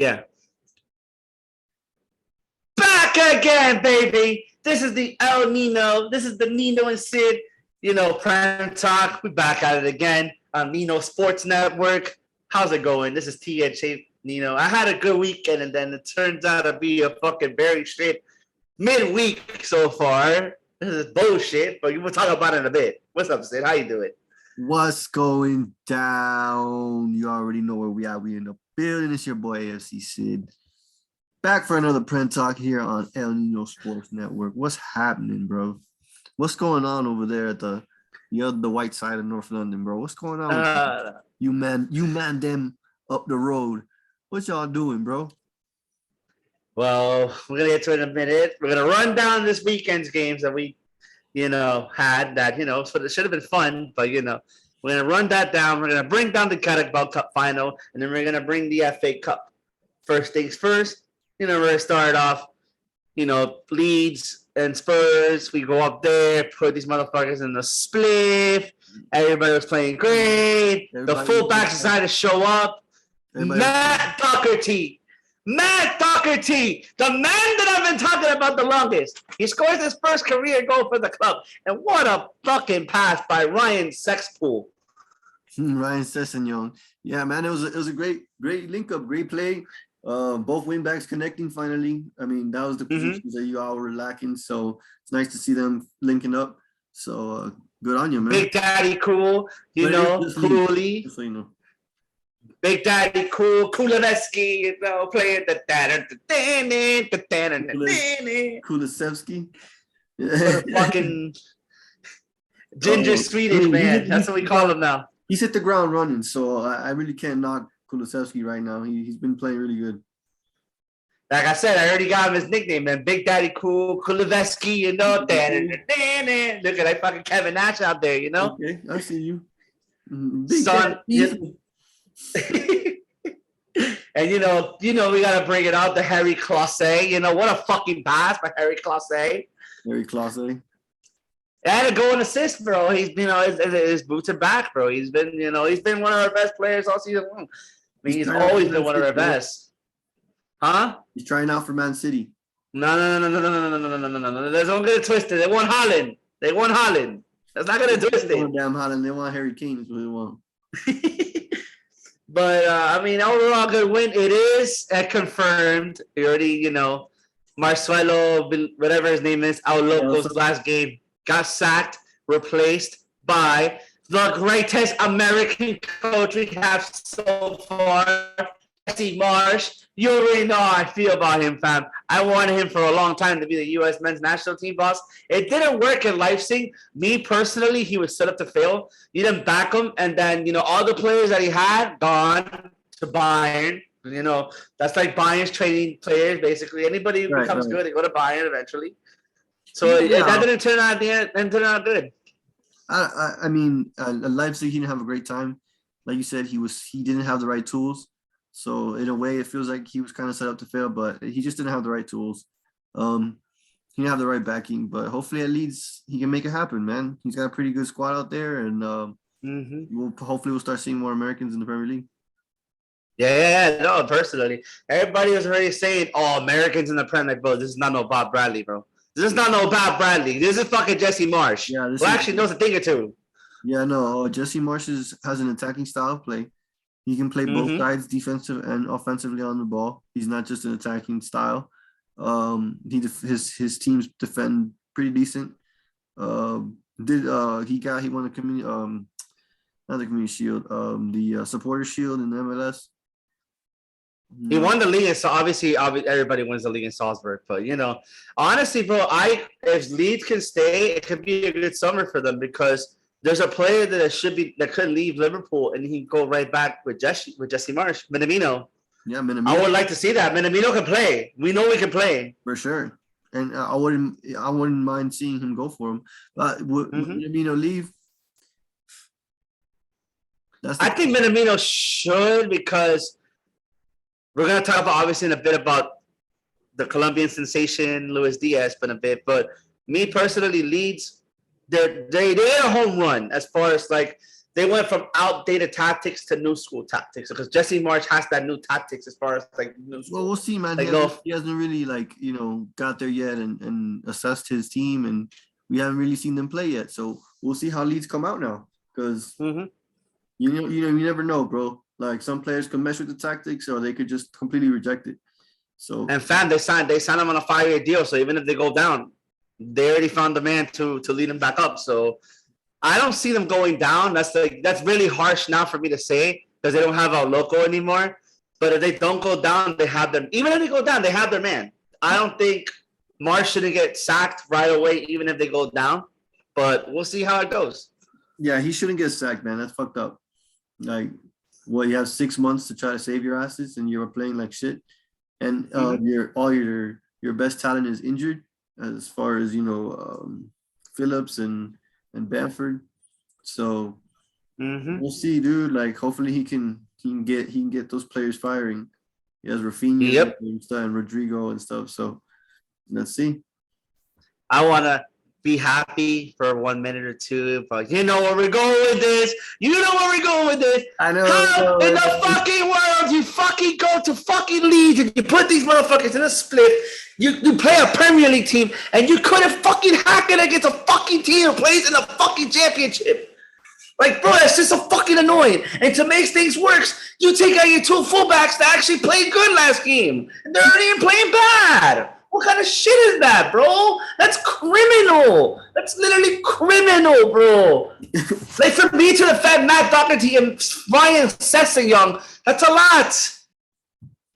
Yeah. Back again, baby. This is the El Nino. This is the Nino and Sid, Prem Talk. We back at it again on Nino Sports Network. How's it going? This is THA Nino. I had a good weekend, and then it turns out to be a fucking very straight midweek so far. This is bullshit, but we'll talk about it in a bit. What's up, Sid? How you doing? What's going down? You already know where we are. We in the building. It's your boy AFC Sid. Back for another Prem Talk here on El Nino Sports Network. What's happening, bro? What's going on over there at the white side of North London, bro? What's going on? You man them up the road. What y'all doing, bro? Well, we're gonna get to it in a minute. We're gonna run down this weekend's games that we, had that, so it should have been fun, but we're gonna run that down. We're gonna bring down the Carabao Cup final, and then we're gonna bring the FA Cup. First things first. We're gonna start off, Leeds and Spurs. We go up there, put these motherfuckers in the spliff. Everybody was playing great. The fullbacks decided to show up. Matt Doherty, the man that I've been talking about the longest. He scores his first career goal for the club. And what a fucking pass by Ryan Sexpool. Ryan Sessegnon. Yeah, man, it was a great link up, great play. Both wing backs connecting finally. I mean, that was the positions that you all were lacking. So it's nice to see them linking up. So good on you, man. Big Daddy Cool, Cooley. Just so you know. Big Daddy Cool, Kuleveski, playing the Kulisevsky. Fucking ginger Swedish man. That's what we call him now. He's hit the ground running, so I really can't knock Kulisevsky right now. He's been playing really good. Like I said, I already got him his nickname, man. Big Daddy Cool, Kuleveski, Look at that fucking Kevin Nash out there, Okay, I see you. Big son. And we gotta bring it out to Harry Clauset. What a fucking pass by Harry Clauset. And a goal and assist, bro. He's his boots are back, bro. He's been one of our best players all season long. I mean, he's always been one of our best. Huh? He's trying out for Man City. No. There's no good twisted. They want Holland. That's not gonna twist it. Damn Holland. They want Harry Kane. Is what they want. But overall good win. It is confirmed. We already, Marcelo, whatever his name is, our locals last game got sacked, replaced by the greatest American coach we have so far, Jesse Marsh. You already know how I feel about him, fam. I wanted him for a long time to be the U.S. men's national team boss. It didn't work in Leipzig. Me personally, he was set up to fail. You didn't back him, and then all the players that he had gone to Bayern. That's like Bayern's trading players basically. Anybody who becomes good, they go to Bayern eventually. So that didn't turn out good. I mean, Leipzig, he didn't have a great time. Like you said, he didn't have the right tools. So in a way, it feels like he was kind of set up to fail, but he just didn't have the right tools. He didn't have the right backing, but hopefully at Leeds he can make it happen, man. He's got a pretty good squad out there, and we'll start seeing more Americans in the Premier League. Yeah, no, personally, everybody was already saying, "Oh, Americans in the Premier League, bro. This is not no Bob Bradley, bro. This is not no Bob Bradley. This is fucking Jesse Marsh. Yeah, actually knows a thing or two." Yeah, no, Jesse Marsh has an attacking style of play. He can play both sides, defensive and offensively on the ball. He's not just an attacking style. His teams defend pretty decent. He won the community not the community shield, the supporter shield in the MLS. He won the league, so obviously everybody wins the league in Salzburg. But honestly, bro, if Leeds can stay, it could be a good summer for them because there's a player that could leave Liverpool and he can go right back with Jesse Marsh, Minamino. Yeah, Minamino. I would like to see that. Minamino can play. We know we can play for sure, and I wouldn't mind seeing him go for him. But would Minamino leave? I think Minamino should because we're gonna talk about obviously in a bit about the Colombian sensation Luis Diaz in a bit, but me personally, Leeds. They're a home run as far as like they went from outdated tactics to new school tactics because Jesse March has that new tactics as far as like new school. Well, we'll see, man. Like, He hasn't really got there yet and assessed his team, and we haven't really seen them play yet. So we'll see how Leeds come out now, because you never know, bro. Like some players can mesh with the tactics, or they could just completely reject it. So and fam, they signed him on a 5-year deal. So even if they go down, they already found the man to lead them back up. So I don't see them going down. That's really harsh now for me to say because they don't have our loco anymore. But if they don't go down, they have them. Even if they go down, they have their man. I don't think Marsh shouldn't get sacked right away, even if they go down. But we'll see how it goes. Yeah, he shouldn't get sacked, man. That's fucked up. Like, you have 6 months to try to save your asses, and you're playing like shit, and your best talent is injured, as far as Phillips and Bamford. So we'll see, dude. Like, hopefully he can get those players firing. He has Rafinha and Rodrigo and stuff. So let's see. I want to be happy for 1 minute or two, but you know where we're going with this. I know. How in the fucking world you fucking go to fucking Leeds and you put these motherfuckers in a split? You play a Premier League team and you couldn't fucking hack it against a fucking team who plays in the fucking championship. Like, bro, that's just so fucking annoying. And to make things worse, you take out your 2 fullbacks that actually played good last game. And they're not even playing bad. What kind of shit is that, bro? That's criminal. That's literally criminal, bro. Like, for me to defend Matt Doherty and Ryan Sessegnon, that's a lot.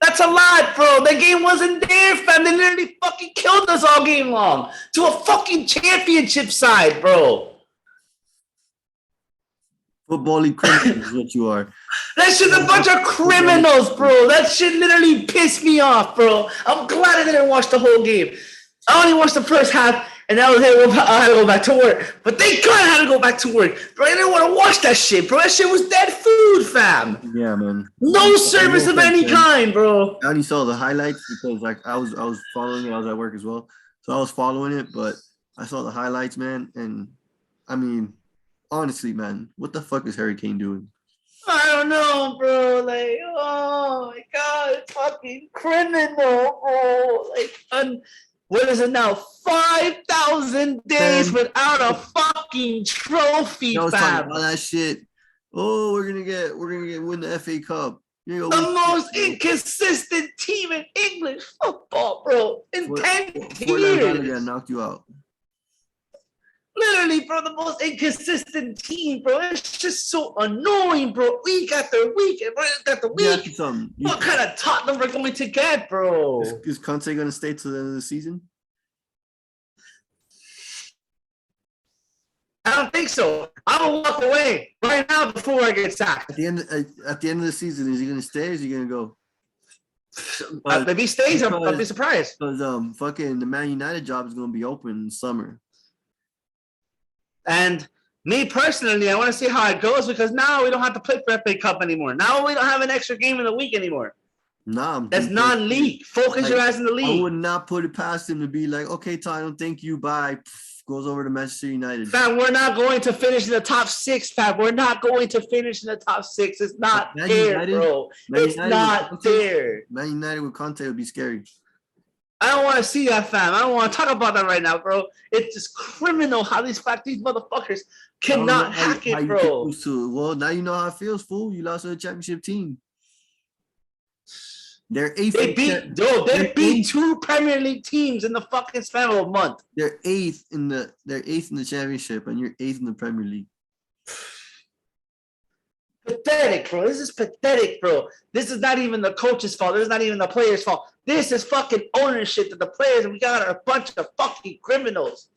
That's a lot, bro. The game wasn't there, fam. They literally fucking killed us all game long. To a fucking championship side, bro. Footballing criminals is what you are. That shit's a bunch of criminals, bro. That shit literally pissed me off, bro. I'm glad I didn't watch the whole game. I only watched the first half, and I had to go back to work. But thank God I had to go back to work. Bro, I didn't want to watch that shit, bro. That shit was dead food, fam. Yeah, man. No service of any kind, bro. I only saw the highlights because I was following it. I was at work as well. So I was following it, but I saw the highlights, man. And I mean, honestly, man, what the fuck is Harry Kane doing? I don't know, bro. Like, oh my God, it's fucking criminal, bro. Like, what is it now? 5,000 days without a fucking trophy, fam. All that shit. Oh, we're gonna win the FA Cup. The most inconsistent team in English football, bro. In 10 years. Got knocked you out. Literally, bro, the most inconsistent team, bro. It's just so annoying, bro. Week after week, What kind of Tottenham we're going to get, bro? Is Conte going to stay to the end of the season? I don't think so. I'm going to walk away right now before I get sacked. At the end of the season, is he going to stay or is he going to go? If he stays, I'll be surprised. Because fucking the Man United job is going to be open in summer. And me personally, I want to see how it goes because now we don't have to play for FA Cup anymore. Now we don't have an extra game in the week anymore. Nah, that's non-league. Focus your ass in the league. I would not put it past him to be like, okay, Tottenham, thank you, bye. Goes over to Manchester United. Fam, we're not going to finish in the top 6, fam. We're not going to finish in the top 6. It's not there, bro. It's not there. Man United with Conte would be scary. I don't want to see that, fam. I don't want to talk about that right now, bro. It's just criminal how these motherfuckers cannot hack it, bro. Well, now you know how it feels, fool. You lost to a championship team. They're eighth. They beat 2 Premier League teams in the fucking span of a month. They're eighth in the championship, and you're 8th in the Premier League. Pathetic, bro. This is pathetic, bro. This is not even the coach's fault. This is not even the players' fault. This is fucking ownership that the players and we got a bunch of fucking criminals.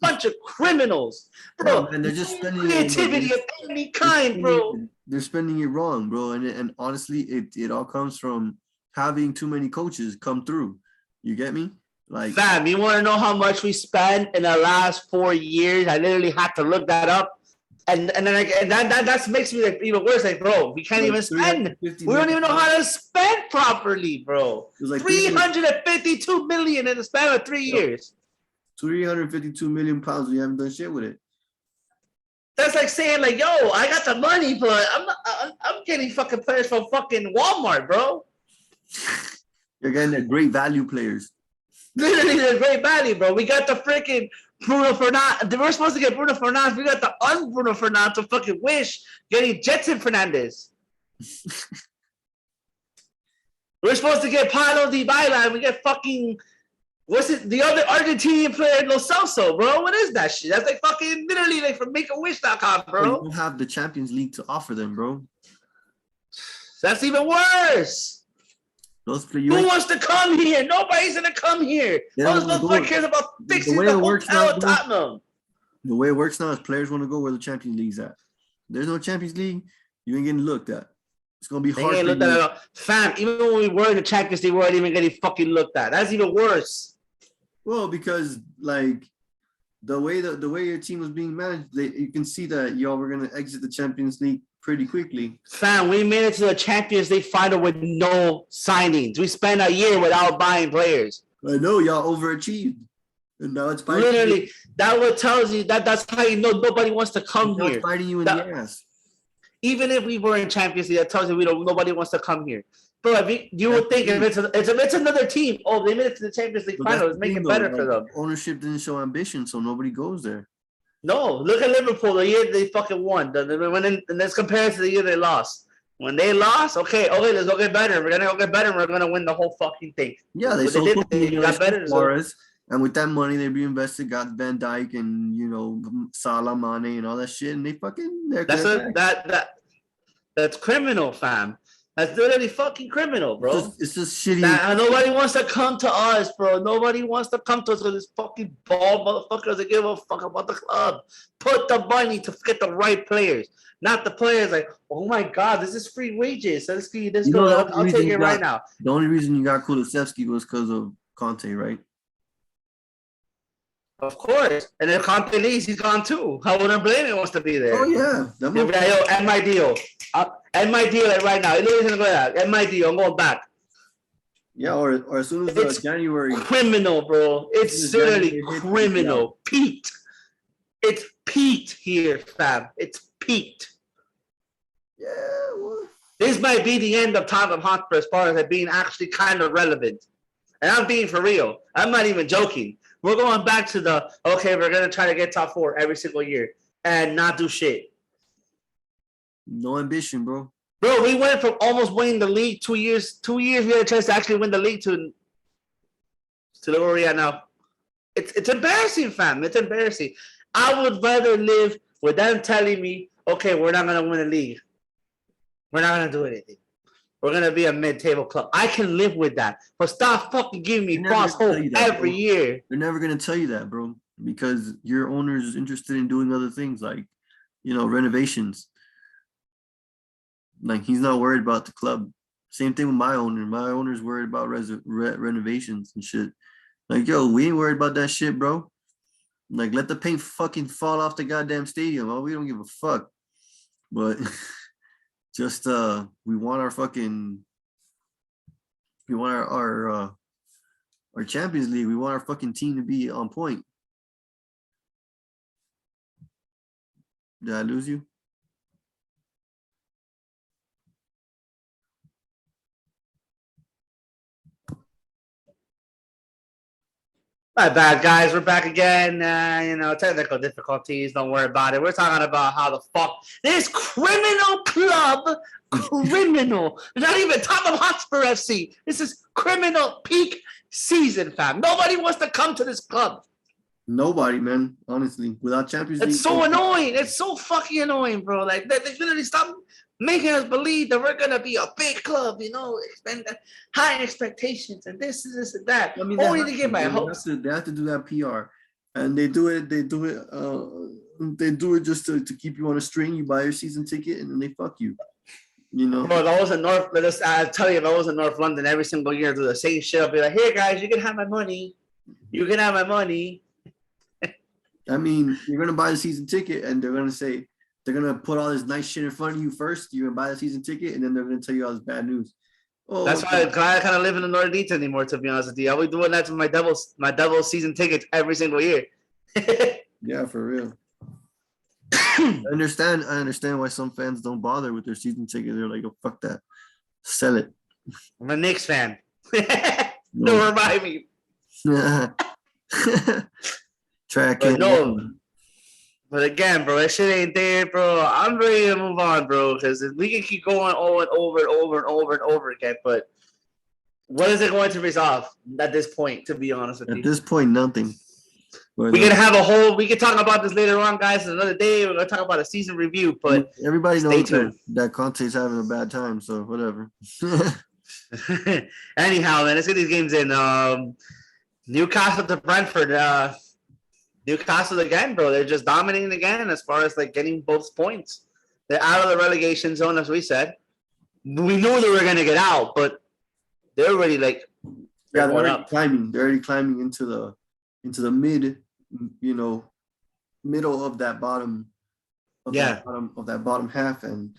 Bunch of criminals, bro. And they're just spending creativity of any kind, bro. They're spending it wrong, bro. And honestly, it all comes from having too many coaches come through. You get me? Like, fam, you want to know how much we spent in the last 4 years? I literally had to look that up. And that makes me like even worse. Like, bro, we can't even spend. We don't even know how to spend properly, bro. Like 352 million in the span of 3 years. 352 million pounds. We haven't done shit with it. That's like saying like, yo, I got the money, but I'm getting fucking players from fucking Walmart, bro. You're getting the great value players. Literally, they're great value, bro. We got the freaking Bruno Fernandes. We're supposed to get Bruno Fernandes. We got the un-Bruno Fernandes to fucking wish getting Jetson Fernandez. We're supposed to get Paulo Dybala, and we get fucking what's it? The other Argentinian player, Lo Celso, bro. What is that shit? That's like fucking literally like from MakeAWish.com, bro. You don't have the Champions League to offer them, bro. That's even worse. Who wants to come here? Nobody's gonna come here. Those motherfuckers cares about fixing the hotel at Tottenham. The way it works now is players want to go where the Champions League's at. There's no Champions League, you ain't getting looked at. It's gonna be hard. They ain't looked at all. Fam, even when we were in the Champions League, we weren't even getting fucking looked at. That's even worse. Well, because like the way your team was being managed, you can see that y'all were gonna exit the Champions League pretty quickly. Fam, we made it to the Champions League final with no signings. We spent a year without buying players. I know y'all overachieved, and now it's biting literally you. That what tells you that's how you know nobody wants to come here. It's biting you in the ass. Even if we were in Champions League, that tells you nobody wants to come here. But you would think if it's another team, oh, they made it to the Champions League final, it's making it better for them. Ownership didn't show ambition, so nobody goes there. No, look at Liverpool. The year they fucking won. And let's compare it to the year they lost. When they lost, okay, let's go get better. We're gonna go get better. We're gonna win the whole fucking thing. Yeah, they got better. Suarez, and with that money they reinvested, got Van Dijk and Salah, Mane, and all that shit, and that's criminal, fam. That's literally fucking criminal, bro. It's just shitty. Nobody wants to come to us, bro. Nobody wants to come to us because this fucking bald motherfuckers that give a fuck about the club. Put the money to get the right players, not the players like, oh my god, this is free wages. Let's go. I'll take it right now. The only reason you got Kulusevski was because of Conte, right? Of course. And if Conte leaves, he's gone too. I wouldn't blame him. Wants to be there. Oh yeah. End my deal. End my deal right now. End my deal. I'm going back. Yeah, or as soon as January. Criminal, bro. It's literally criminal. Peaked. It's peaked here, fam. It's peaked. Yeah. Well. This might be the end of Tottenham Hotspur as far as it being actually kind of relevant. And I'm being for real. I'm not even joking. We're going back to we're going to try to get top 4 every single year and not do shit. No ambition, bro. Bro, we went from almost winning the league 2 years. 2 years we had a chance to actually win the league to where we are now. It's embarrassing, fam. It's embarrassing. I would rather live with them telling me, okay, we're not going to win a league. We're not going to do anything. We're going to be a mid-table club. I can live with that. But stop fucking giving me false hope every year. They're never going to tell you that, bro. Because your owner is interested in doing other things like, renovations. Like, he's not worried about the club. Same thing with my owner. My owner's worried about renovations and shit. Like, yo, we ain't worried about that shit, bro. Like, let the paint fucking fall off the goddamn stadium. Oh, we don't give a fuck. But... just we want our Champions League. We want our fucking team to be on point. Did I lose you? My bad, guys. We're back again. Technical difficulties. Don't worry about it. We're talking about how the fuck this criminal club, criminal. Not even Tottenham Hotspur FC. This is criminal peak season, fam. Nobody wants to come to this club. Nobody, man. Honestly, without Champions League, it's so annoying. It's so fucking annoying, bro. Like they literally stop making us believe that we're gonna be a big club, and high expectations and this and that. I mean, only to get my hopes. They have to do that PR, and they do it. They do it just to keep you on a string. You buy your season ticket, and then they fuck you. Bro, if I was in I tell you, if I was in North London every single year, do the same shit. I'll be like, hey guys, you can have my money. You can have my money. I mean, you're gonna buy the season ticket, and they're gonna say. They're going to put all this nice shit in front of you first. You're going to buy the season ticket, and then they're going to tell you all this bad news. Oh, that's why I kind of live in the Nordiques anymore, to be honest with you. I'll be doing that to my Devils season tickets every single year. Yeah, for real. I understand why some fans don't bother with their season ticket. They're like, oh, fuck that. Sell it. I'm a Knicks fan. No. Don't remind me. Track But it. no. But again, bro, that shit ain't there, bro. I'm ready to move on, bro, because we can keep going over and over and over and over and over again. But what is it going to resolve at this point, to be honest with you? At this point, nothing. We can have a whole. We can talk about this later on, guys. Another day, we're gonna talk about a season review. But everybody knows that Conte's having a bad time, so whatever. Anyhow, man, let's get these games in. Newcastle to Brentford. Newcastle again, bro. They're just dominating again as far as like getting both points. They're out of the relegation zone, as we said. We knew they were gonna get out, but they're already like they're already climbing. They're already climbing into the middle of that bottom of that bottom half, and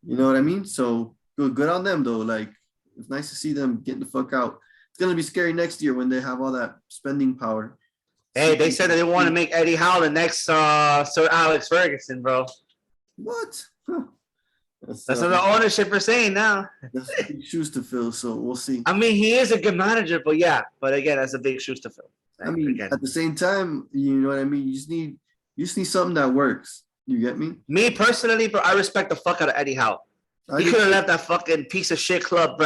you know what I mean. So good on them though. Like it's nice to see them getting the fuck out. It's gonna be scary next year when they have all that spending power. Hey, they said that they want to make Eddie Howe the next Sir Alex Ferguson, bro. What? Huh. That's what the ownership are saying now. That's big shoes to fill, so we'll see. I mean, he is a good manager, but yeah. But again, that's a big shoes to fill. I mean, at the same time, you know what I mean? You just need something that works. You get me? Me personally, bro, I respect the fuck out of Eddie Howe. He could have left that fucking piece of shit club,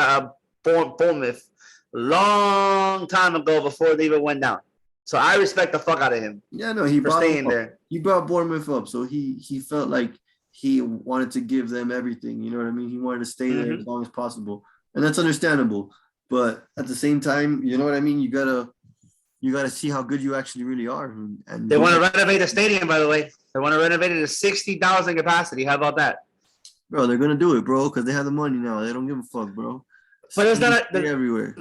Bournemouth, long time ago before they even went down. So I respect the fuck out of him. Yeah, no, he brought Bournemouth up, so he felt like he wanted to give them everything. You know what I mean? He wanted to stay there as long as possible, and that's understandable. But at the same time, you know what I mean? You gotta see how good you actually really are. And they want to renovate the stadium, by the way. They want to renovate it to 60,000 capacity. How about that? Bro, they're gonna do it, bro, because they have the money now. They don't give a fuck, bro. But it's not everywhere.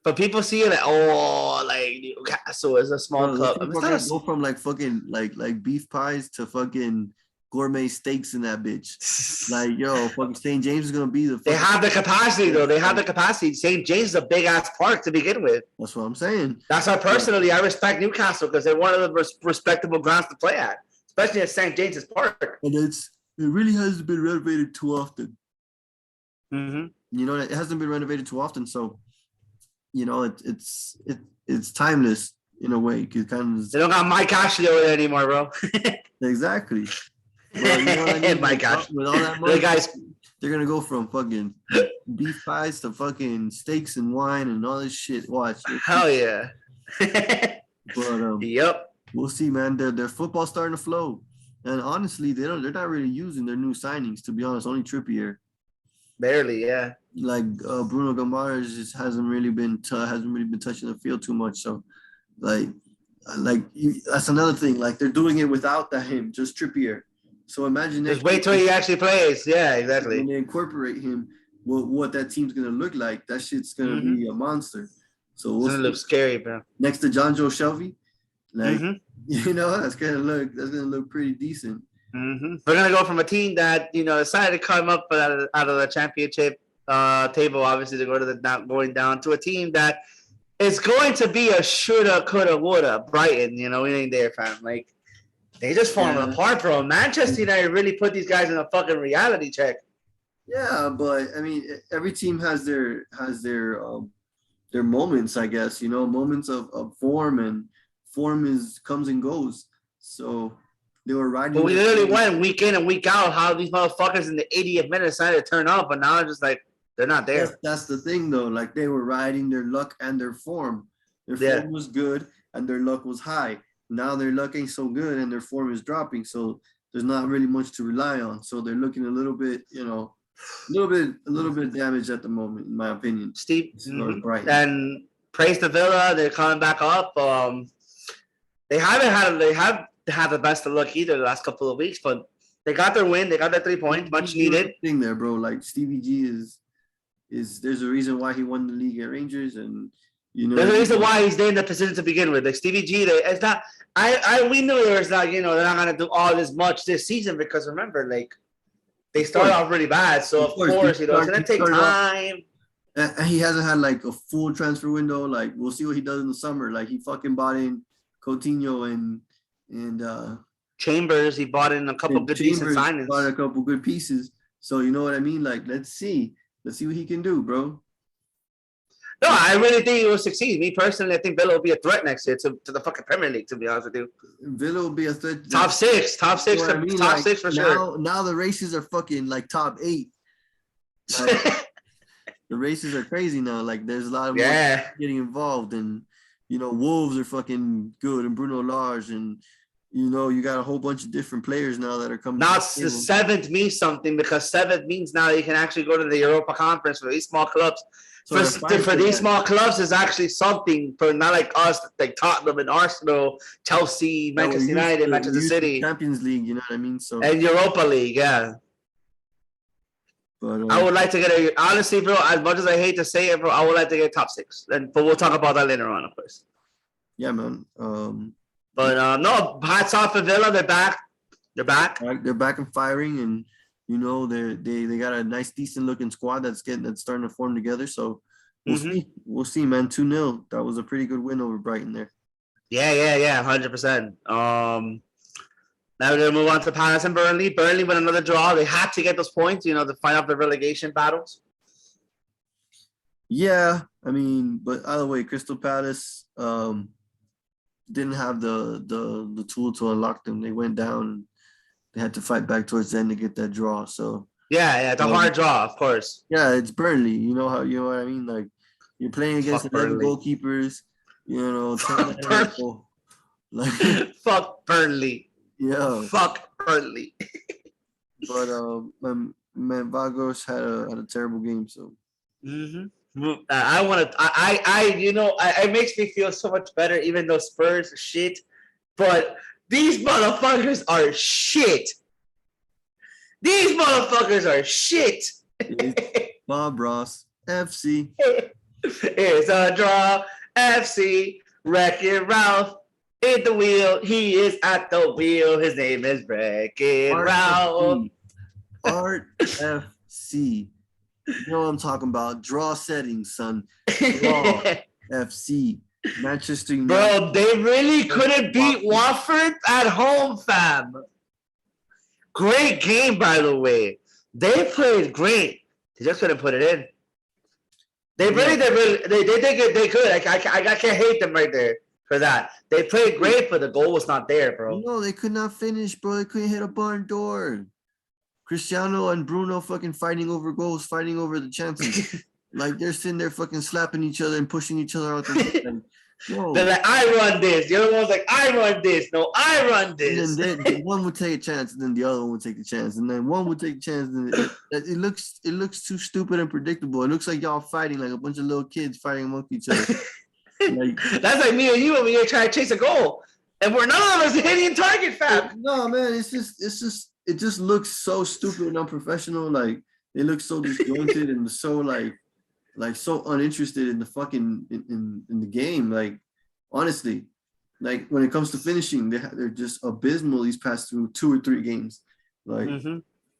But people see it like Newcastle is a small club. People are gonna go from like fucking like beef pies to fucking gourmet steaks in that bitch. Like, yo, fucking St. James is gonna be the. They have the capacity though. They have the capacity. St. James is a big ass park to begin with. That's what I'm saying. That's why personally I respect Newcastle because they're one of the respectable grounds to play at, especially at St. James's Park. And it really hasn't been renovated too often. Mm-hmm. You know, it hasn't been renovated too often, so you know it's timeless in a way. They don't got Mike Ashley over there anymore, bro. Exactly. Well, you know what I mean? Mike Ashley. With all that money, guys, they're gonna go from fucking beef pies to fucking steaks and wine and all this shit. Watch. Hell yeah. But yep. We'll see, man. Their football's starting to flow, and honestly, they're not really using their new signings. To be honest, only Trippier. Barely, yeah. Like Bruno Gomes just hasn't really been touching the field too much. So, that's another thing. Like they're doing it without him, just Trippier. So imagine just wait till he actually plays. Yeah, exactly. When they incorporate him, what that team's gonna look like? That shit's gonna be a monster. So it's gonna look scary, bro. Next to John Joe Shelby, you know that's gonna look pretty decent. Mm-hmm. We're gonna go from a team that decided to come up out of the championship table, obviously to go to the not going down, to a team that is going to be a shoulda, coulda, woulda. Brighton, we ain't there, fam. Like they just falling apart, bro. Manchester United really put these guys in a fucking reality check. Yeah, but I mean, every team has their moments, I guess. Moments of form, and form comes and goes. So. They were riding. But we literally went week in and week out. How these motherfuckers in the 80th minute decided to turn up, but now it's just like they're not there. That's the thing, though. Like they were riding their luck and their form. Their form was good and their luck was high. Now their luck ain't so good and their form is dropping. So there's not really much to rely on. So they're looking a little bit, a little bit damaged at the moment, in my opinion. Steve, and praise the Villa. They're coming back up. They have the best of luck either the last couple of weeks, but they got their win. They got their 3 points, much needed. Thing there, bro. Like Stevie G is there's a reason why he won the league at Rangers, and there's a reason why he's there in the position to begin with. Like Stevie G, it's not. We knew there was not. They're not gonna do all this much this season because remember, like they started off really bad, so of course, it's gonna take time. And he hasn't had like a full transfer window. Like we'll see what he does in the summer. Like he fucking bought in Coutinho and Chambers, he bought in a couple good decent signings. Bought a couple good pieces. So you know what I mean? Like, let's see what he can do, bro. No, I really think he will succeed. Me personally, I think Villa will be a threat next year to the fucking Premier League, to be honest with you. Villa will be a threat. Top six you know I mean? Top like, six for sure. Now the races are fucking like top 8. Like, the races are crazy now. Like, there's a lot of getting involved, and you know, Wolves are fucking good, and Bruno Lage, and you know, you got a whole bunch of different players now that are coming. Now the 7th means something, because 7th means now you can actually go to the Europa Conference for these small clubs. So for these small clubs is actually something for not like us, like Tottenham and Arsenal, Chelsea, Manchester United, Manchester City, Champions League. You know what I mean? So and Europa League, yeah. But I would like to get honestly, bro. As much as I hate to say it, bro, I would like to get top 6. But we'll talk about that later on, of course. Yeah, man. But no, hats off for Villa. They're back. They're back. They're back and firing, and you know they got a nice, decent looking squad that's starting to form together. So we'll see, man. 2-0. That was a pretty good win over Brighton there. Yeah, 100%. Now we're gonna move on to Palace and Burnley. Burnley with another draw. They had to get those points, you know, to find out the relegation battles. Yeah, I mean, but either way, Crystal Palace didn't have the tool to unlock them. They went down. They had to fight back towards the end to get that draw. So yeah, it's a hard draw, of course. Yeah, it's Burnley. You know what I mean? Like, you're playing against 11 goalkeepers. You know, 10 like fuck Burnley. Yeah, fuck Burnley. But man, Vagos had a terrible game. So it makes me feel so much better, even though Spurs are shit. But these motherfuckers are shit. These motherfuckers are shit. Bob Ross, FC. It's a draw, FC. Wreck-It Ralph. In the wheel. He is at the wheel. His name is Wreck-It Ralph. Art FC. You know what I'm talking about. Draw settings, son. Draw FC. Manchester United. Bro, they really couldn't beat Watford at home, fam. Great game, by the way. They played great. They just couldn't put it in. They did they could. I can't hate them right there for that. They played great, but the goal was not there, bro. No, they could not finish, bro. They couldn't hit a barn door. Cristiano and Bruno fucking fighting over goals, fighting over the chances. Like, they're sitting there fucking slapping each other and pushing each other out the They're like, I run this. The other one's like, I run this. No, I run this. And then one would take a chance, and then the other one would take a chance, and then one would take a chance. And it looks too stupid and predictable. It looks like y'all fighting like a bunch of little kids fighting amongst each other. Like, that's like me and you when we trying to chase a goal, and we're none of us hitting target, fam. No, man, it just looks so stupid and unprofessional. Like, they look so disjointed and so like so uninterested in the fucking in the game. Like, honestly, like, when it comes to finishing, they're just abysmal these past 2 or 3 games. Like,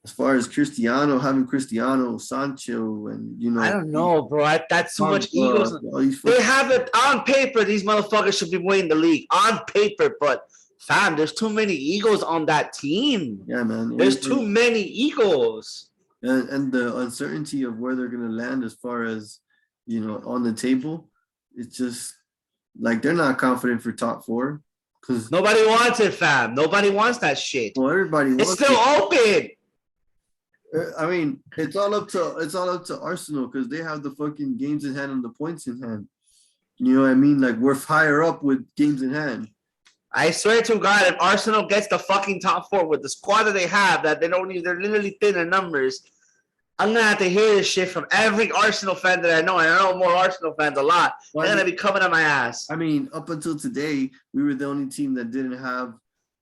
as far as having Cristiano, Sancho, and you know, I don't know, bro. That's too much egos. They have it on paper. These motherfuckers should be winning the league on paper, but fam, there's too many egos on that team. Yeah, man. There's too many egos. And the uncertainty of where they're gonna land as far as, you know, on the table, it's just like they're not confident for top 4 because nobody wants it, fam. Nobody wants that shit. Well, everybody wants it's still open. I mean, it's all up to Arsenal because they have the fucking games in hand and the points in hand. You know what I mean? Like, we're higher up with games in hand. I swear to God, if Arsenal gets the fucking top 4 with the squad that they have, that they're literally thin in numbers, I'm gonna have to hear this shit from every Arsenal fan that I know. And I know more Arsenal fans a lot. They're gonna be coming on my ass. I mean, up until today, we were the only team that didn't have,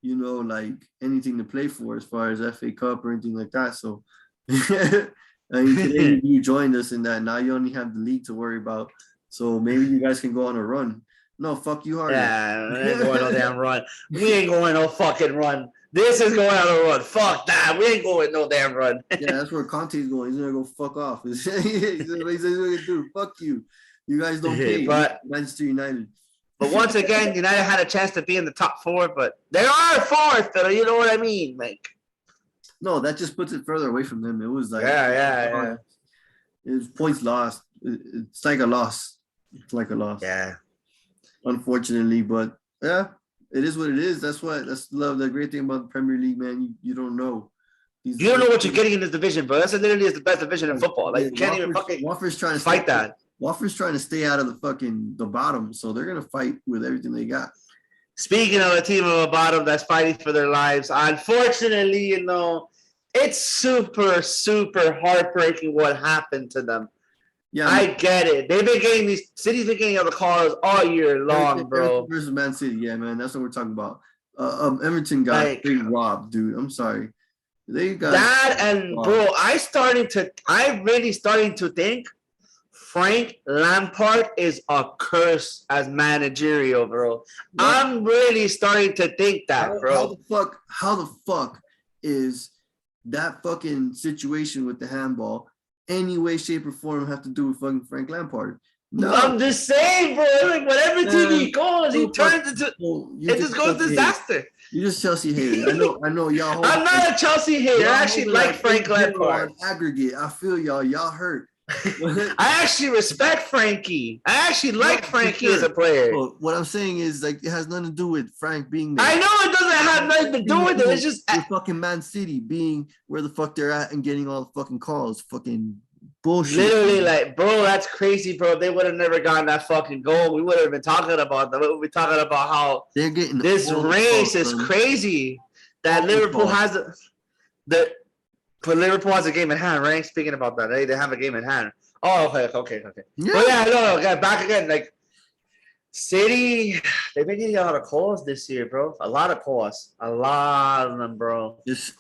you know, like, anything to play for as far as FA Cup or anything like that. So, I mean, today you joined us in that. Now you only have the league to worry about. So maybe you guys can go on a run. No, fuck you, Hardy. Yeah, we ain't going no damn run. We ain't going no fucking run. This is going on a run. Fuck that. We ain't going no damn run. Yeah, that's where Conte's going. He's gonna go fuck off. He's gonna do. Fuck you. You guys don't pay. But Manchester United. But once again, United had a chance to be in the top 4, but they are fourth. You know what I mean? Like, no, that just puts it further away from them. It was like, yeah. It's points lost. It's like a loss. It's like a loss. Yeah. Unfortunately, but yeah, it is what it is. That's the great thing about the Premier League, man. You don't know. You don't know what you're getting in this division, bro. That's literally is the best division in football. Like, you can't even fucking Watford's trying to fight that. Watford's trying to stay out of the bottom, so they're gonna fight with everything they got. Speaking of a team of the bottom that's fighting for their lives, unfortunately, it's super, super heartbreaking what happened to them. Yeah, I get it. City's been getting other calls all year long, bro. Versus Man City, yeah, man. That's what we're talking about. Everton got robbed, dude. I'm sorry. They got that, and robbed. Bro, I'm really starting to think Frank Lampard is a curse as managerial, bro. What? I'm really starting to think that, bro. How the fuck is that fucking situation with the handball any way, shape, or form have to do with fucking Frank Lampard? No. I'm just saying, bro. Like, whatever team he goes, he turns into it just goes disaster. You're just Chelsea hater. I know y'all. I'm not a Chelsea hater. I actually like Frank Lampard. Aggregate, I feel y'all. Y'all hurt. I actually respect Frankie. I actually like Frankie as a player. Well, what I'm saying is, like, it has nothing to do with Frank being there. I know it doesn't have nothing to do with it. It's just fucking Man City being where the fuck they're at and getting all the fucking calls. Fucking bullshit. Literally, like, bro, that's crazy, bro. They would have never gotten that fucking goal. We would have been talking about that. We'd be talking about how they're getting this race is crazy. That Liverpool has but Liverpool has a game in hand, right? Speaking about that, they have a game in hand. Oh, okay. Yeah. But yeah, no, back again. Like, City, they've been getting a lot of calls this year, bro. A lot of calls. A lot of them, bro. It's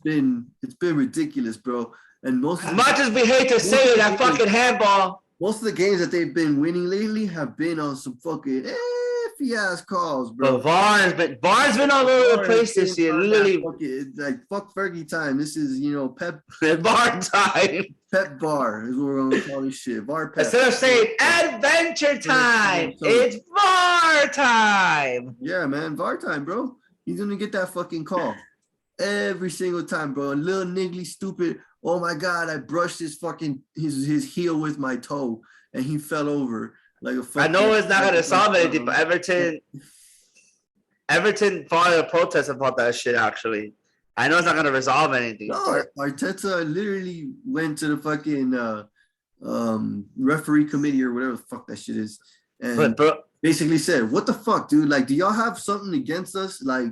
been ridiculous, bro. And as much as we hate to say it, that fucking handball. Most of the games that they've been winning lately have been on some fucking iffy-ass calls, bro. But VAR's been all over the place this year. Literally. Like, fuck Fergie time. This is, Pep. VAR time. Pep VAR is what we're going to call this shit. VAR Pep. Instead of saying adventure time, it's VAR time. Yeah, man. VAR time, bro. He's going to get that fucking call every single time, bro. A little niggly, stupid. Oh my God! I brushed his heel with my toe, and he fell over like a. I know it's not gonna solve anything, but Everton filed a protest about that shit. Actually, I know it's not gonna resolve anything. No, Arteta literally went to the fucking referee committee or whatever the fuck that shit is, and basically said, "What the fuck, dude? Like, do y'all have something against us? Like,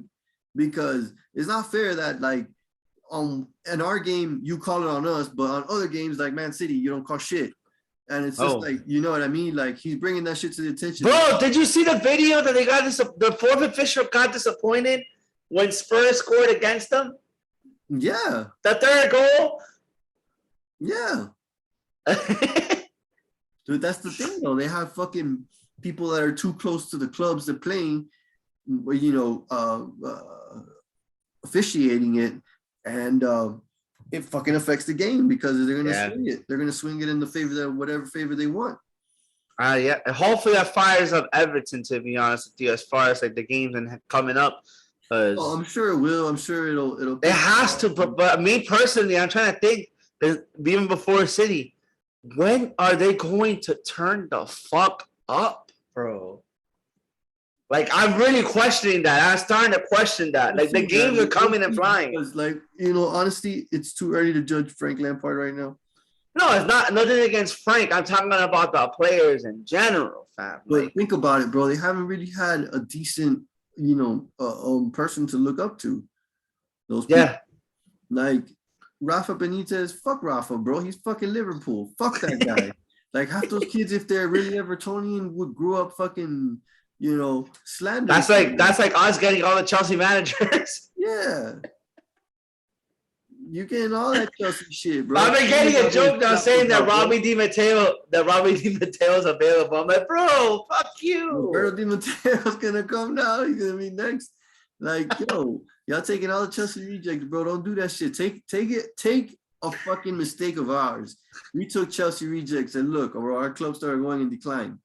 because it's not fair that like." In our game, you call it on us, but on other games like Man City, you don't call shit. And it's just like, you know what I mean? Like, he's bringing that shit to the attention. Bro, did you see the video that they got the fourth official got disappointed when Spurs scored against them? Yeah. The third goal? Yeah. Dude, that's the thing, though. They have fucking people that are too close to the clubs they're playing, officiating it. And it fucking affects the game because they're gonna swing it. They're gonna swing it in the favor whatever favor they want. Yeah. And hopefully that fires up Everton, to be honest with you, as far as like the games and coming up. I'm sure it will. I'm sure it'll. It has to, but me personally, I'm trying to think. Even before City, when are they going to turn the fuck up, bro? Like, I'm really questioning that. I'm starting to question that. Like, the games are coming and flying. Because, like, honestly, it's too early to judge Frank Lampard right now. No, it's not. Nothing against Frank. I'm talking about the players in general, fam. But think about it, bro. They haven't really had a decent, person to look up to. Those people. Yeah. Like, Rafa Benitez, fuck Rafa, bro. He's fucking Liverpool. Fuck that guy. Like, half those kids, if they're really Evertonian, would grow up fucking... slander. That's like us getting all the Chelsea managers. Yeah. You getting all that Chelsea shit, bro. I've been getting a joke now saying that Robbie Di Matteo is available. I'm like, bro, fuck you. Roberto Di Matteo's gonna come now. He's gonna be next. Like, yo, y'all taking all the Chelsea rejects, bro. Don't do that shit. Take a fucking mistake of ours. We took Chelsea rejects and look, our club started going in decline.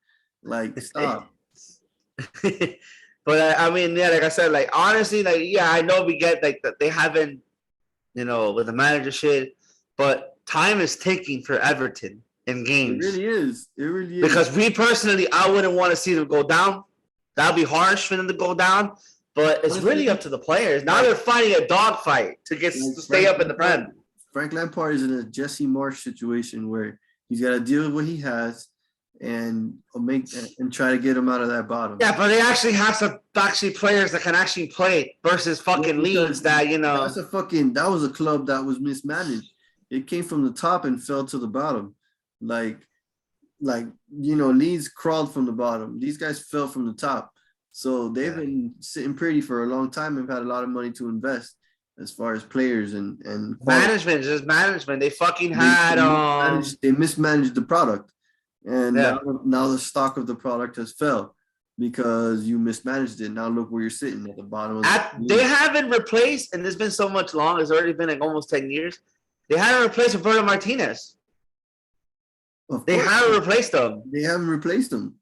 Like, stop. But I mean, yeah, like I said, like honestly, like yeah, I know we get like that they haven't, with the manager shit, but time is ticking for Everton in It games really is. It really is. because we personally, I wouldn't want to see them go down. That'd be harsh for them to go down. But it's Honestly, really up to the players. Now like, they're fighting a dogfight to stay up in the Prem. Frank Lampard is in a Jesse Marsh situation where he's got to deal with what he has and try to get him out of that bottom. Yeah, but they actually have some players that can actually play versus fucking Leeds that that was a club that was mismanaged. It came from the top and fell to the bottom. Leeds crawled from the bottom. These guys fell from the top. So they've been sitting pretty for a long time and had a lot of money to invest as far as players and management. Just management. They fucking they mismanaged the product, and now the stock of the product has fell because you mismanaged it. Now look where you're sitting at the bottom. They haven't replaced, and it's been so much long. It's already been like almost 10 years. They haven't replaced Roberto Martinez. They haven't replaced him. They haven't replaced him.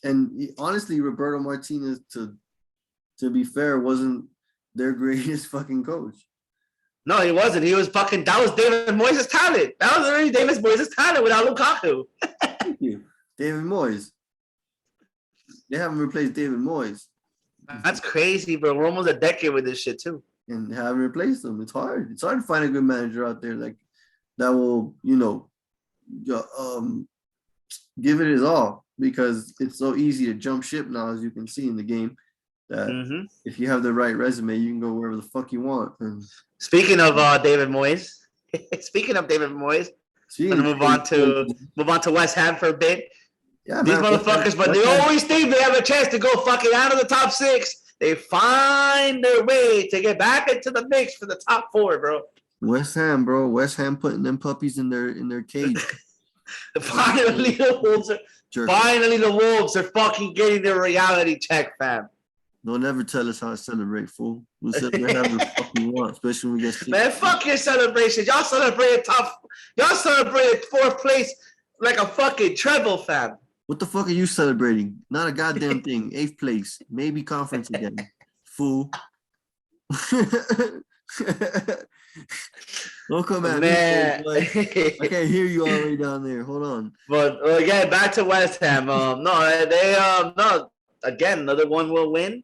And honestly, Roberto Martinez, to be fair, wasn't their greatest fucking coach. No, he wasn't. He was fucking. That was David Moyes' talent. That was already David Moyes' talent without Lukaku. Thank you, David Moyes. They haven't replaced David Moyes. That's crazy, bro. We're almost a decade with this shit too. And haven't replaced them. It's hard. It's hard to find a good manager out there like that will, give it his all, because it's so easy to jump ship now, as you can see in the game. That if you have the right resume, you can go wherever the fuck you want. And speaking of David Moyes, move on to West Ham for a bit. Yeah, these motherfuckers, but they always think they have a chance to go fucking out of the top 6. They find their way to get back into the mix for the top 4, bro. West Ham, bro. West Ham putting them puppies in their cage. Finally, the Wolves are fucking getting their reality check, fam. Don't ever tell us how to celebrate, fool. We'll celebrate however the fuck we want, especially when we get. Man, fuck your celebrations. Y'all celebrated 4th place like a fucking treble, fam. What the fuck are you celebrating? Not a goddamn thing. 8th place, maybe conference again, fool. Don't come at man. Me. I can't hear you all the way down there. Hold on. But again, back to West Ham. Again, another one will win.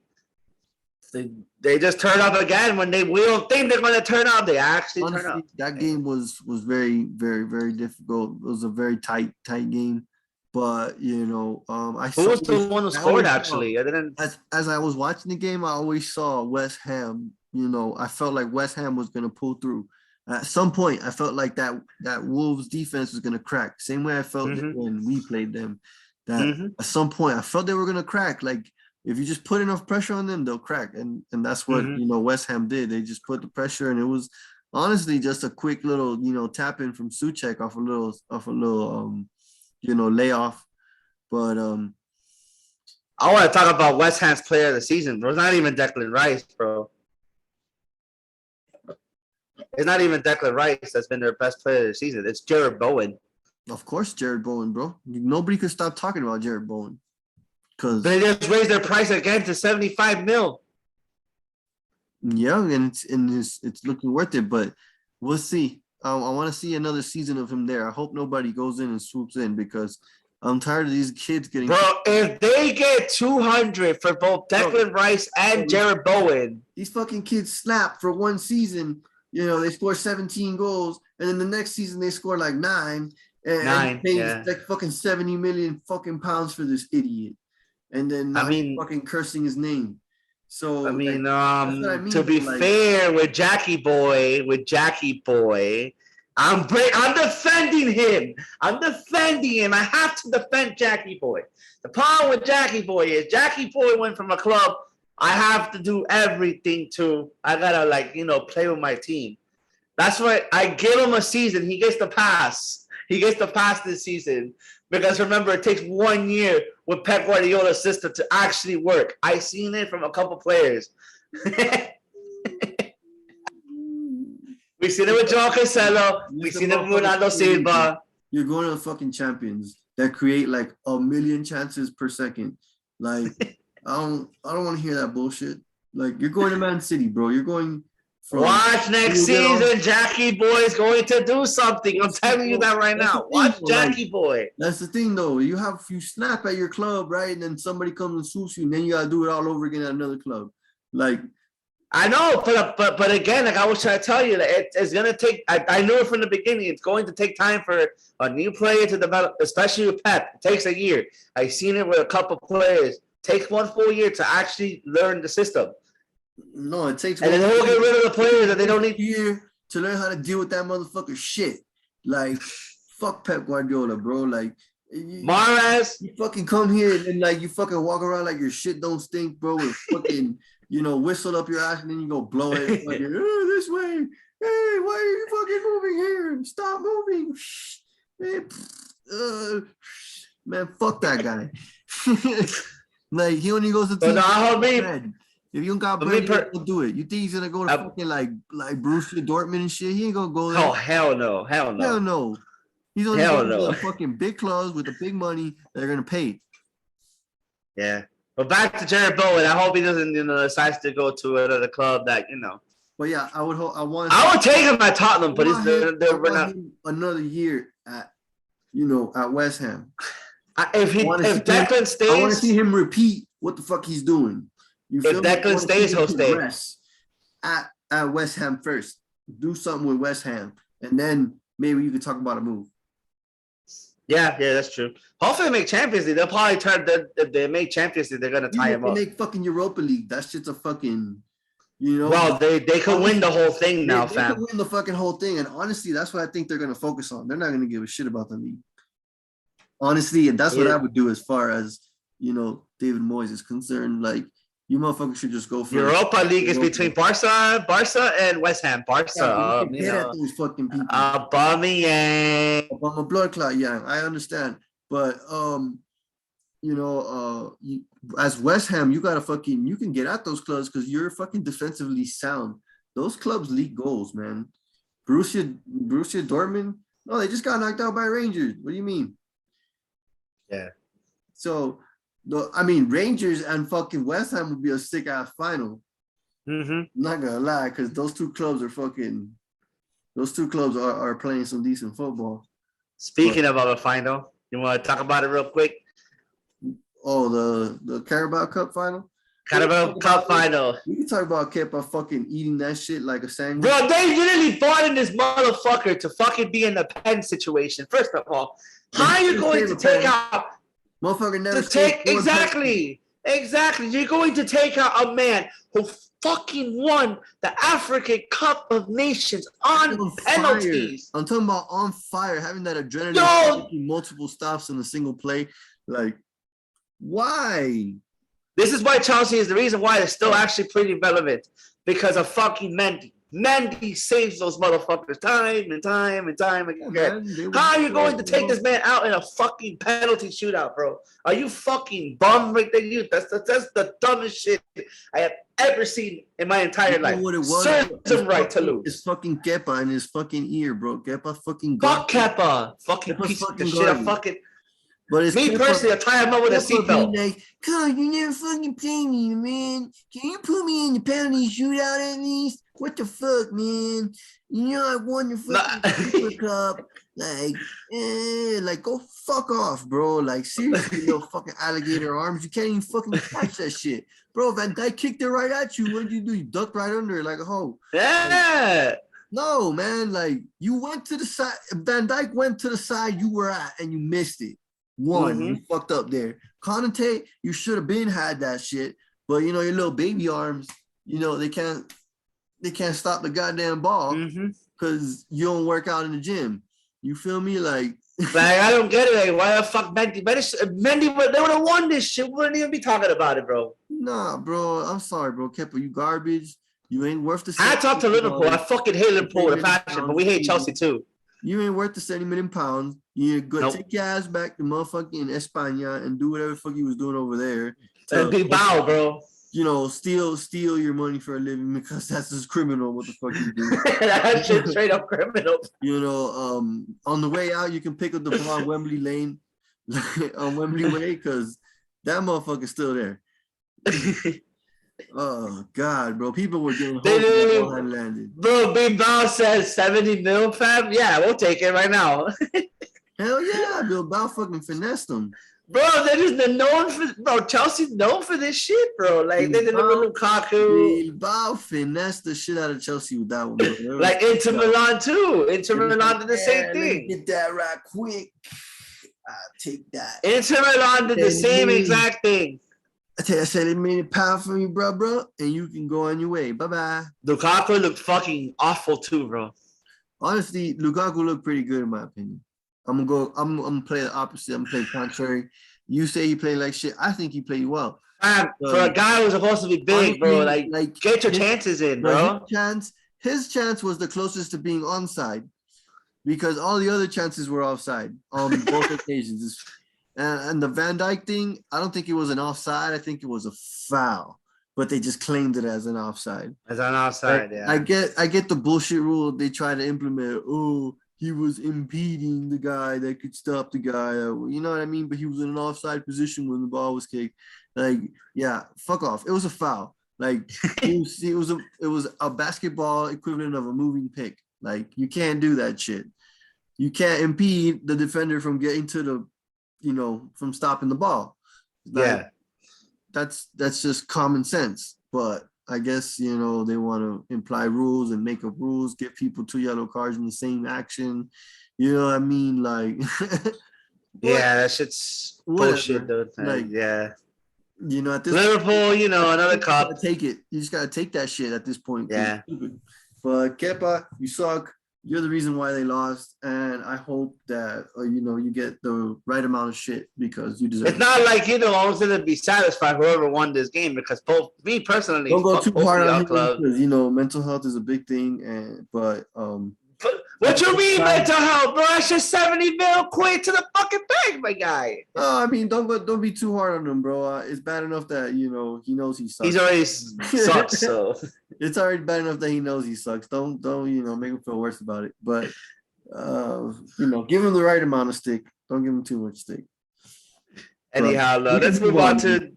They just turn up again when we don't think they're going to turn up. They actually turn up. That game was very, very, very difficult. It was a very tight game. But who was the one who scored? Actually, I didn't. As I was watching the game, I always saw West Ham. I felt like West Ham was going to pull through. At some point, I felt like that Wolves defense was going to crack. Same way I felt when we played them. That at some point, I felt they were going to crack. Like, if you just put enough pressure on them, they'll crack. And that's what, West Ham did. They just put the pressure, and it was honestly just a quick little, tap in from Souček off a little layoff. But I want to talk about West Ham's player of the season, bro. It's not even Declan Rice, bro. It's not even Declan Rice that's been their best player of the season. It's Jared Bowen. Of course, Jared Bowen, bro. Nobody could stop talking about Jared Bowen. Because they just raised their price again to 75 mil. Yeah, and it's looking worth it, but we'll see. I want to see another season of him there. I hope nobody goes in and swoops in, because I'm tired of these kids getting. Bro, if they get 200 for both Declan Rice and Jared Bowen, these fucking kids snap for one season. They score 17 goals, and then the next season they score like 9. And like fucking 70 million fucking pounds for this idiot. And then fucking cursing his name. So to be fair with Jackie Boy, I'm defending him. I have to defend Jackie Boy. The problem with Jackie Boy is Jackie Boy went from a club I have to do everything to. I gotta play with my team. That's why I give him a season. He gets the pass. He gets the pass this season. Because remember, it takes 1 year with Pep Guardiola's system to actually work. I seen it from a couple players. We seen it with João Cancelo. We seen it with Ronaldo Silva. You're going to the fucking Champions. that create like a million chances per second. Like, I don't want to hear that bullshit. Like, you're going to Man City, bro. You're going from Watch next season. Jackie Boy is going to do something. I'm telling you that right now. Watch Jackie Boy. That's the thing, though. You snap at your club, right? And then somebody comes and swoops you, and then you gotta do it all over again at another club. Like, I know, but again, like I was trying to tell you, that it's gonna take. I knew it from the beginning. It's going to take time for a new player to develop, especially with Pep. It takes a year. I've seen it with a couple players. It takes 1 full year to actually learn the system. No, it takes. And then he'll get rid of the players that they don't need here to learn how to deal with that motherfucker shit. Like, fuck Pep Guardiola, bro. Like, Mahrez, you fucking come here and then like you fucking walk around like your shit don't stink, bro. With fucking whistle up your ass and then you go blow it. Like, oh, this way. Hey, why are you fucking moving here? Stop moving. Hey, man, fuck that guy. Like, he only goes to bread. If you don't got bread, don't do it. You think he's gonna go to fucking like Borussia Dortmund and shit? He ain't gonna go there. Oh, hell no. Hell no. He's only going to the fucking big clubs with the big money that are gonna pay. Yeah. But back to Jared Bowen. I hope he doesn't, decide to go to another club that, But yeah, I would hope. I would take him at Tottenham, but we're not another year at West Ham. If Declan stays, I want to see him repeat what the fuck he's doing. If Declan stays, he'll stay at West Ham first. Do something with West Ham, and then maybe you could talk about a move. Yeah, that's true. Hopefully, they make Champions League. They'll probably if they make Champions League, they're gonna tie him up. They make fucking Europa League. That shit's a fucking, Well, they could win the whole thing now, fam. They could win the fucking whole thing, and honestly, that's what I think they're gonna focus on. They're not gonna give a shit about the league. Honestly, and that's what I would do as far as David Moyes is concerned. Like, you motherfuckers should just go for Europa League is between Barca and West Ham. Barca, get at those fucking people. Aubameyang, blood clot, yeah, I understand, but as West Ham, you can get at those clubs because you're fucking defensively sound. Those clubs leak goals, man. Borussia Dortmund, no, they just got knocked out by Rangers. What do you mean? Yeah. So, Rangers and fucking West Ham would be a sick ass final. Mm-hmm. I'm not gonna lie, because those two clubs are playing some decent football. Speaking of a final, you want to talk about it real quick? Oh, the Carabao Cup final? Carabao Cup final. We can talk about Kepa fucking eating that shit like a sandwich. Bro, they literally bought in this motherfucker to fucking be in a pen situation. First of all, how are you going to take out? Motherfucker never exactly. You're going to take out a man who fucking won the African Cup of Nations on penalties. I'm talking about on fire, having that adrenaline, multiple stops in a single play. Like, why? This is why Chelsea is the reason why they're still actually pretty relevant, because of fucking Mendy. Mendy saves those motherfuckers time and time again. How are you going to take this man out in a fucking penalty shootout, bro? Are you fucking bum right there? That's the dumbest shit I have ever seen in my entire life. What it was? Serves him right to lose. It's fucking Kepa in his fucking ear, bro. Kepa fucking fuck Kepa. Fucking piece of shit. I fucking. But it's me personally, I tie him up with a seatbelt. Like, God, you never fucking play me, man. Can you put me in the penalty shootout at least? What the fuck, man? I won your fucking Super Cup. Like, go fuck off, bro. Like, seriously, you fucking alligator arms. You can't even fucking catch that shit. Bro, Van Dijk kicked it right at you. What did you do? You ducked right under it like a hoe. Yeah. Like, no, man. Like, you went to the side. Van Dijk went to the side you were at, and you missed it. You fucked up there. Conate, you should have been had that shit. But, your little baby arms, they can't stop the goddamn ball because you don't work out in the gym. You feel me? Like I don't get it. Like, why the fuck Mendy? Mendy, they would have won this shit. We wouldn't even be talking about it, bro. Nah, bro. I'm sorry, bro. Kepa, you garbage. You ain't worth the. I talk to Liverpool. I fucking hate Liverpool with a passion, but we hate Chelsea too. You ain't worth the 70 million pounds. You go take your ass back to motherfucking España and do whatever the fuck you was doing over there. And be bow, bro. Steal your money for a living because that's just criminal. What the fuck you do? That shit straight up criminal. On the way out, you can pick up the ball on Wembley Lane. on Wembley Way because that motherfucker's still there. Oh God, bro! People were getting They home when that ball literally, had landed. bro, Big Bao says 70 mil, fam. Yeah, we'll take it right now. Hell yeah, Bilbao fucking finessed them. Bro, they're known for, bro. Chelsea's known for this shit, bro. Like they deliver Lukaku. Bilbao finessed the shit out of Chelsea with that one, bro. Like Inter Milan too. Inter It was Milan like, did the yeah, same let me thing. get that right quick. I'll take that. Inter Milan did the same exact thing. I tell you, I said, £1 for me, bro, and you can go on your way. Bye-bye. Lukaku looked fucking awful too, bro. Honestly, Lukaku looked pretty good in my opinion. I'm gonna play the opposite. I'm gonna play contrary. You say he played like shit. I think he played well. For a guy who's supposed to be big, bro, honestly, like get your chances in, bro. His chance was the closest to being onside because all the other chances were offside on both occasions. And the Van Dijk thing, I don't think it was an offside. I think it was a foul, but they just claimed it as an offside. As an offside, yeah. I get the bullshit rule they try to implement. Oh, he was impeding the guy that could stop the guy. You know what I mean? But he was in an offside position when the ball was kicked. Like, yeah, fuck off. It was a foul. Like, it was a basketball equivalent of a moving pick. Like, you can't do that shit. You can't impede the defender from getting to the, from stopping the ball. Like, yeah. That's just common sense. But I guess, they want to imply rules and make up rules, give people 2 yellow cards in the same action. You know what I mean? Like, yeah, that shit's bullshit, though. Like, yeah. At this Liverpool, another cup. Take it. You just gotta take that shit at this point. Yeah. But Kepa, you suck. You're the reason why they lost, and I hope that you get the right amount of shit because you deserve. It's not like I was gonna be satisfied whoever won this game because me personally, don't go too hard on him club. because mental health is a big thing, but what you mean mental health, bro? That's just 70 mil quid to the fucking bank, my guy. Oh, I mean, don't be too hard on him, bro. It's bad enough that he knows he sucks. He's already sucks, so it's already bad enough that he knows he sucks. Don't make him feel worse about it. But give him the right amount of stick. Don't give him too much stick. Anyhow, let's move on to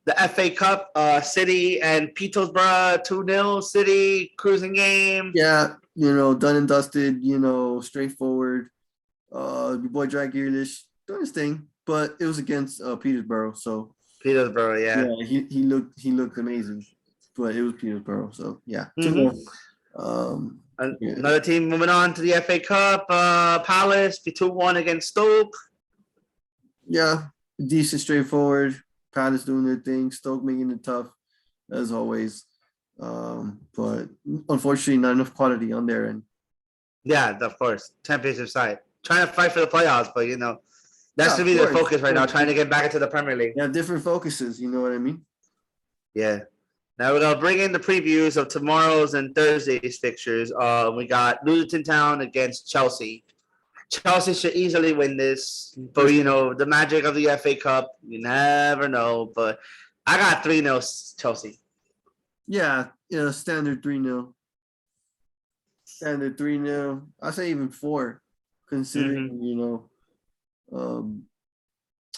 the FA Cup. City and Peterborough 2-0. City cruising game. Yeah. Done and dusted, straightforward. Your boy Jack Grealish doing his thing, but it was against Peterborough, so Peterborough, yeah. He looked amazing, but it was Peterborough, so yeah. Another team moving on to the FA Cup. Palace 2-1 against Stoke. Yeah, decent, straightforward. Palace doing their thing, Stoke making it tough as always. But unfortunately not enough quality on their end. Yeah, of course. Championship side. Trying to fight for the playoffs, but that's to be their focus right now, trying to get back into the Premier League. Yeah, different focuses, you know what I mean? Yeah. Now we're gonna bring in the previews of tomorrow's and Thursday's fixtures. We got Luton Town against Chelsea. Chelsea should easily win this, but the magic of the FA Cup, you never know. But I got 3-0 Chelsea. Yeah, standard 3-0. Standard 3-0. I say even 4, considering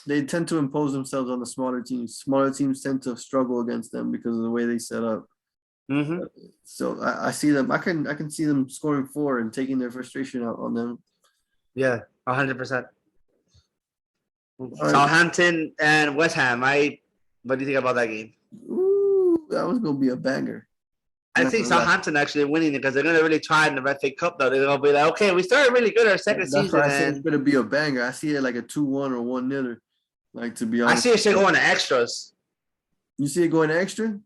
they tend to impose themselves on the smaller teams. Smaller teams tend to struggle against them because of the way they set up. So I see them. I can see them scoring 4 and taking their frustration out on them. Yeah, 100%. Southampton and West Ham. What do you think about that game? Ooh, that was gonna be a banger. I think Southampton actually winning it because they're gonna really try in the FA Cup though. They're gonna be like, okay, we started really good our second season. I say it's gonna be a banger. I see it like a 2-1 or 1-0. Like, to be honest, I see it going to extras. You see it going to extra?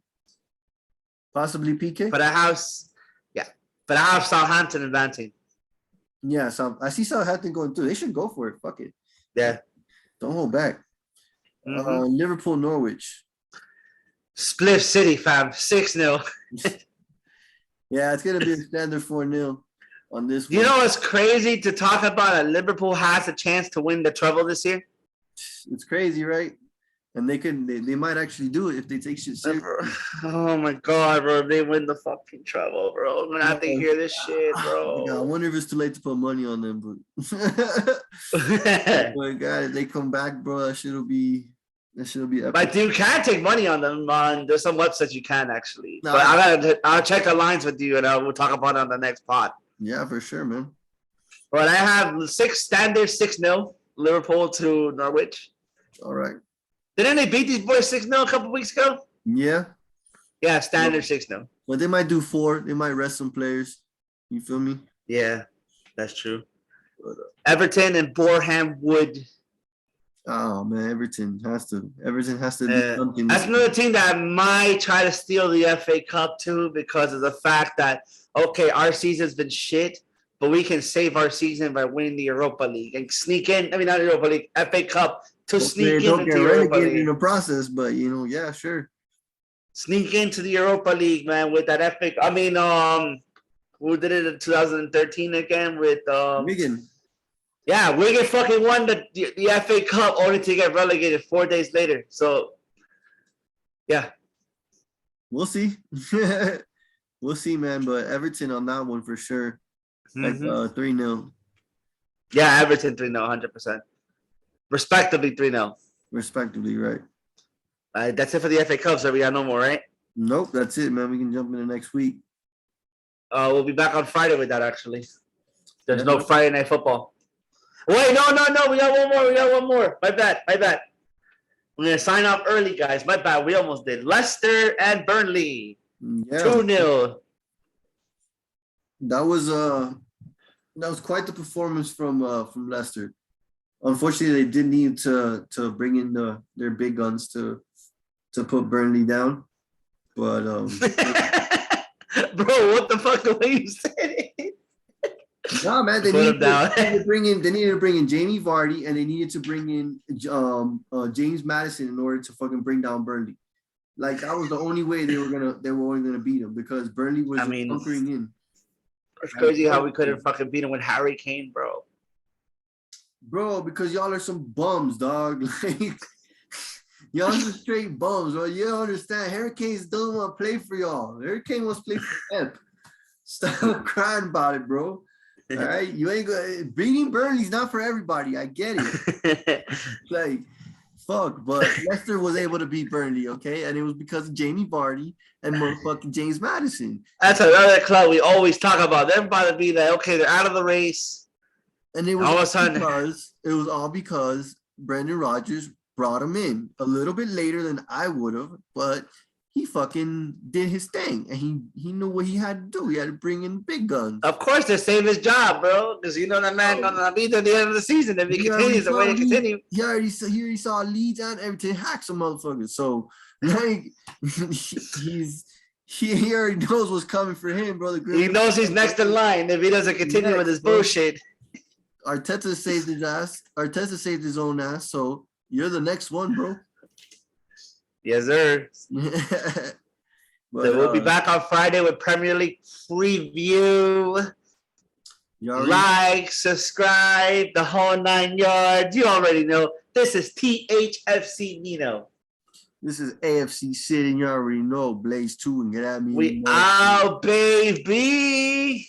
Possibly PK. But I have Southampton advancing. Yeah, so I see Southampton going through. They should go for it. Fuck it. Yeah. Don't hold back. Liverpool, Norwich. Split City, fam. 6-0. Yeah, it's gonna be a standard 4-0 on this one. You know what's crazy to talk about? That Liverpool has a chance to win the treble this year. It's crazy, right? And they might actually do it if they take shit serious. Oh my god, bro! If they win the fucking trouble, bro. I'm gonna have to hear this shit, bro. I wonder if it's too late to put money on them, but oh my god, if they come back, bro, that shit'll be epic. But you can take money on them. There's some websites you can actually. No, but I'll check the lines with you and we'll talk about it on the next pod. Yeah, for sure, man. But I have 6-0 Liverpool to Norwich. All right. Didn't they beat these boys 6-0 a couple weeks ago? Yeah. Yeah, standard 6-0. But they might do 4. They might rest some players. You feel me? Yeah, that's true. Everton and Boreham Wood. Oh man, Everton has to do something. That's another team that might try to steal the FA Cup too, because of the fact that our season's been shit, but we can save our season by winning the Europa League and sneak in. I mean, not Europa League, FA Cup to sneak into the Europa League in the process. But yeah, sure. Sneak into the Europa League, man, with that FA. I mean, who did it in 2013 again with Wigan. Yeah, Wigan fucking won the FA Cup only to get relegated 4 days later. So, yeah. We'll see, man. But Everton on that one for sure. Like 3-0. Yeah, Everton 3-0, 100%. Respectively 3-0. Respectively, right. That's it for the FA Cup, so we got no more, right? Nope, that's it, man. We can jump into next week. We'll be back on Friday with that, actually. There's no Friday Night Football. Wait, no. We got one more. My bad. We're going to sign off early, guys. My bad. We almost did. Leicester and Burnley. Yeah. 2-0. That was quite the performance from Leicester. Unfortunately, they did need to bring in their big guns to put Burnley down. But bro, what the fuck the way you said it? No, man, they needed to bring in Jamie Vardy, and they needed to bring in James Maddison in order to fucking bring down Burnley. Like that was the only way they were only gonna beat them, because Burnley was bunkering in. It's crazy how we couldn't fucking beat him with Harry Kane, bro. Bro, because y'all are some bums, dog. Like y'all are straight bums, bro. You don't understand. Harry Kane doesn't want to play for y'all. Harry Kane wants to play for Pep. Stop crying about it, bro. All right, you ain't good. Beating Burnley's not for everybody. I get it. Like, fuck, but Leicester was able to beat Burnley, okay, and it was because of Jamie Vardy and motherfucking James Maddison. That's another club we always talk about. They're about to be like, okay, they're out of the race, and it was all because Brendan Rodgers brought him in a little bit later than I would have, but he fucking did his thing, and he knew what he had to do. He had to bring in big guns. Of course, to save his job, bro, because you know that man gonna be there at the end of the season if he continues the way he continues. He already saw Leeds and everything hack some motherfuckers. So like he already knows what's coming for him, bro. He knows he's next in line if he doesn't continue with his bullshit. Arteta saved his ass. Arteta saved his own ass. So you're the next one, bro. Yes, sir. But, so we'll be back on Friday with Premier League preview. Like, subscribe, the whole 9 yards. You already know. This is THFC Nino. This is AFC Sid, and you already know. Blaze 2 and get at me. We out, baby.